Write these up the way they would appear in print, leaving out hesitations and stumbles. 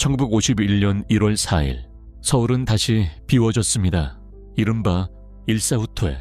1951년 1월 4일 서울은 다시 비워졌습니다. 이른바 일사후퇴.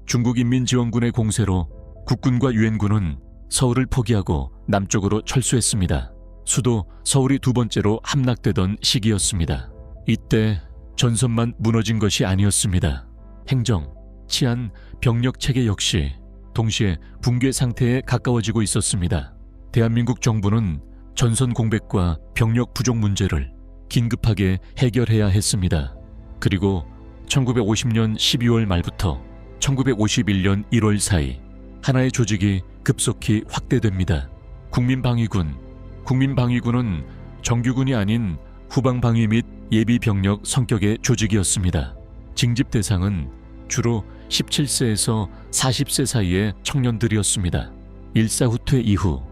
중국인민지원군의 공세로 국군과 유엔군은 서울을 포기하고 남쪽으로 철수했습니다. 수도 서울이 두 번째로 함락되던 시기였습니다. 이때 전선만 무너진 것이 아니었습니다. 행정, 치안, 병력 체계 역시 동시에 붕괴 상태에 가까워지고 있었습니다. 대한민국 정부는 전선 공백과 병력 부족 문제를 긴급하게 해결해야 했습니다. 그리고 1950년 12월 말부터 1951년 1월 사이 하나의 조직이 급속히 확대됩니다. 국민방위군. 국민방위군은 정규군이 아닌 후방방위 및 예비병력 성격의 조직이었습니다. 징집 대상은 주로 17세에서 40세 사이의 청년들이었습니다. 일사후퇴 이후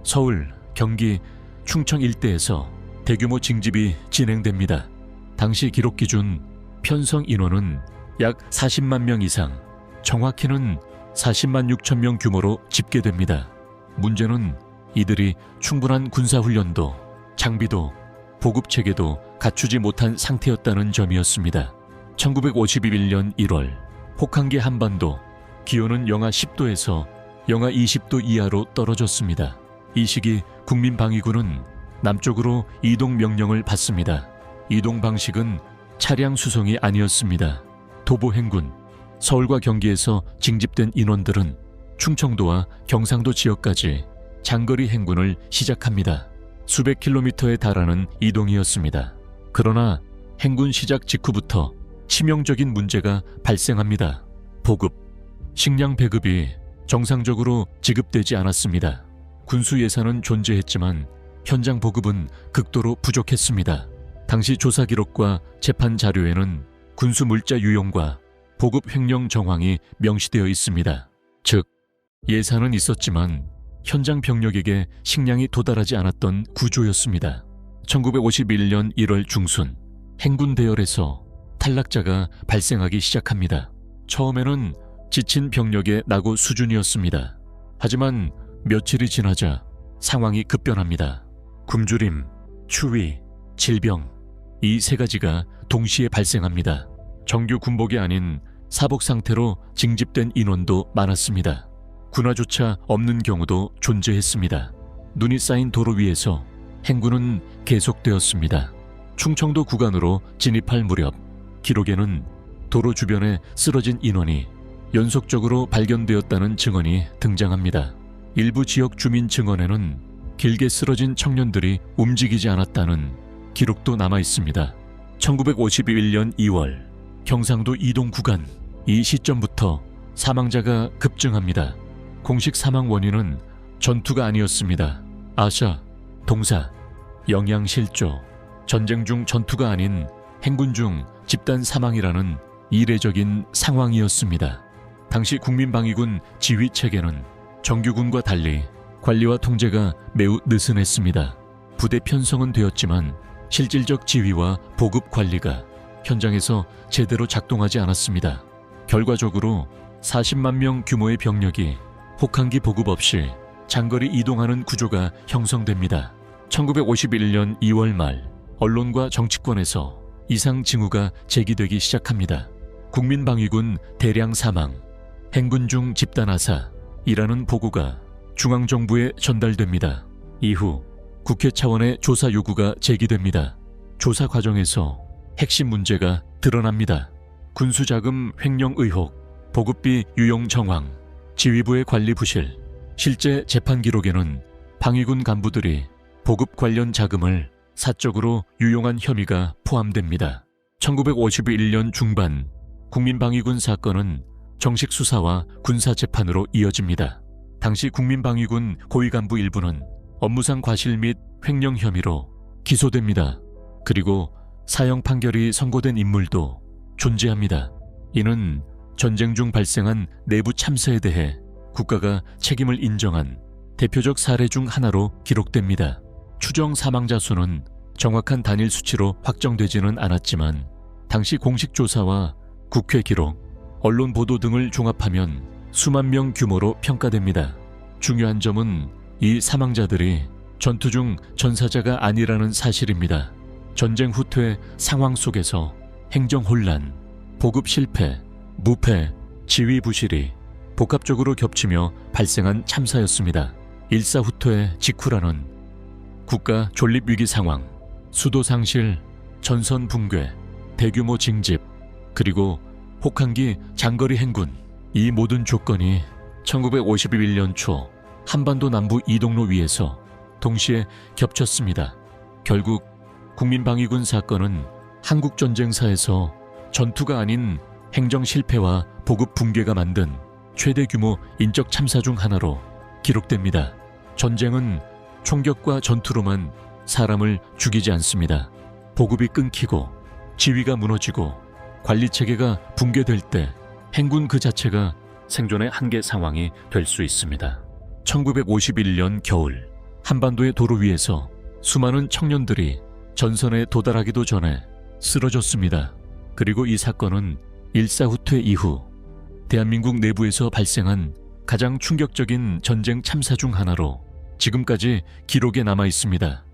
서울, 경기, 충청 일대에서 대규모 징집이 진행됩니다. 당시 기록 기준 편성 인원은 약 40만 명 이상, 정확히는 40만 6천 명 규모로 집계됩니다. 문제는 이들이 충분한 군사훈련도, 장비도, 보급체계도 갖추지 못한 상태였다는 점이었습니다. 1951년 1월 혹한기 한반도, 기온은 영하 10도에서 영하 20도 이하로 떨어졌습니다. 이 시기 국민방위군은 남쪽으로 이동 명령을 받습니다. 이동 방식은 차량 수송이 아니었습니다. 도보 행군. 서울과 경기에서 징집된 인원들은 충청도와 경상도 지역까지 장거리 행군을 시작합니다. 수백 킬로미터에 달하는 이동이었습니다. 그러나 행군 시작 직후부터 치명적인 문제가 발생합니다. 보급, 식량 배급이 정상적으로 지급되지 않았습니다. 군수 예산은 존재했지만 현장 보급은 극도로 부족했습니다. 당시 조사 기록과 재판 자료에는 군수 물자 유용과 보급 횡령 정황이 명시되어 있습니다. 즉, 예산은 있었지만 현장 병력에게 식량이 도달하지 않았던 구조였습니다. 1951년 1월 중순 행군 대열에서 탈락자가 발생하기 시작합니다. 처음에는 지친 병력의 낙오 수준이었습니다. 하지만 며칠이 지나자 상황이 급변합니다. 굶주림, 추위, 질병, 이 세 가지가 동시에 발생합니다. 정규 군복이 아닌 사복 상태로 징집된 인원도 많았습니다. 군화조차 없는 경우도 존재했습니다. 눈이 쌓인 도로 위에서 행군은 계속되었습니다. 충청도 구간으로 진입할 무렵 기록에는 도로 주변에 쓰러진 인원이 연속적으로 발견되었다는 증언이 등장합니다. 일부 지역 주민 증언에는 길게 쓰러진 청년들이 움직이지 않았다는 기록도 남아 있습니다. 1951년 2월 경상도 이동 구간, 이 시점부터 사망자가 급증합니다. 공식 사망 원인은 전투가 아니었습니다. 아샤, 동사, 영양실조, 전쟁 중 전투가 아닌 행군 중 집단 사망이라는 이례적인 상황이었습니다. 당시 국민방위군 지휘체계는 정규군과 달리 관리와 통제가 매우 느슨했습니다. 부대 편성은 되었지만 실질적 지휘와 보급 관리가 현장에서 제대로 작동하지 않았습니다. 결과적으로 40만 명 규모의 병력이 혹한기 보급 없이 장거리 이동하는 구조가 형성됩니다. 1951년 2월 말 언론과 정치권에서 이상 징후가 제기되기 시작합니다. 국민방위군 대량 사망, 행군 중 집단 아사이라는 보고가 중앙정부에 전달됩니다. 이후 국회 차원의 조사 요구가 제기됩니다. 조사 과정에서 핵심 문제가 드러납니다. 군수자금 횡령 의혹, 보급비 유용 정황, 지휘부의 관리 부실. 실제 재판 기록에는 방위군 간부들이 보급 관련 자금을 사적으로 유용한 혐의가 포함됩니다. 1951년 중반 국민방위군 사건은 정식 수사와 군사재판으로 이어집니다. 당시 국민방위군 고위 간부 일부는 업무상 과실 및 횡령 혐의로 기소됩니다. 그리고 사형 판결이 선고된 인물도 존재합니다. 이는 전쟁 중 발생한 내부 참사에 대해 국가가 책임을 인정한 대표적 사례 중 하나로 기록됩니다. 추정 사망자 수는 정확한 단일 수치로 확정되지는 않았지만 당시 공식 조사와 국회 기록, 언론 보도 등을 종합하면 수만 명 규모로 평가됩니다. 중요한 점은 이 사망자들이 전투 중 전사자가 아니라는 사실입니다. 전쟁 후퇴 상황 속에서 행정 혼란, 보급 실패, 무패, 지휘 부실이 복합적으로 겹치며 발생한 참사였습니다. 일사후퇴 직후라는 국가 존립 위기 상황, 수도 상실, 전선 붕괴, 대규모 징집, 그리고 혹한기 장거리 행군, 이 모든 조건이 1951년 초 한반도 남부 이동로 위에서 동시에 겹쳤습니다. 결국 국민방위군 사건은 한국전쟁사에서 전투가 아닌 행정 실패와 보급 붕괴가 만든 최대 규모 인적 참사 중 하나로 기록됩니다. 전쟁은 총격과 전투로만 사람을 죽이지 않습니다. 보급이 끊기고 지위가 무너지고 관리체계가 붕괴될 때 행군 그 자체가 생존의 한계 상황이 될 수 있습니다. 1951년 겨울 한반도의 도로 위에서 수많은 청년들이 전선에 도달하기도 전에 쓰러졌습니다. 그리고 이 사건은 일사후퇴 이후 대한민국 내부에서 발생한 가장 충격적인 전쟁 참사 중 하나로 지금까지 기록에 남아 있습니다.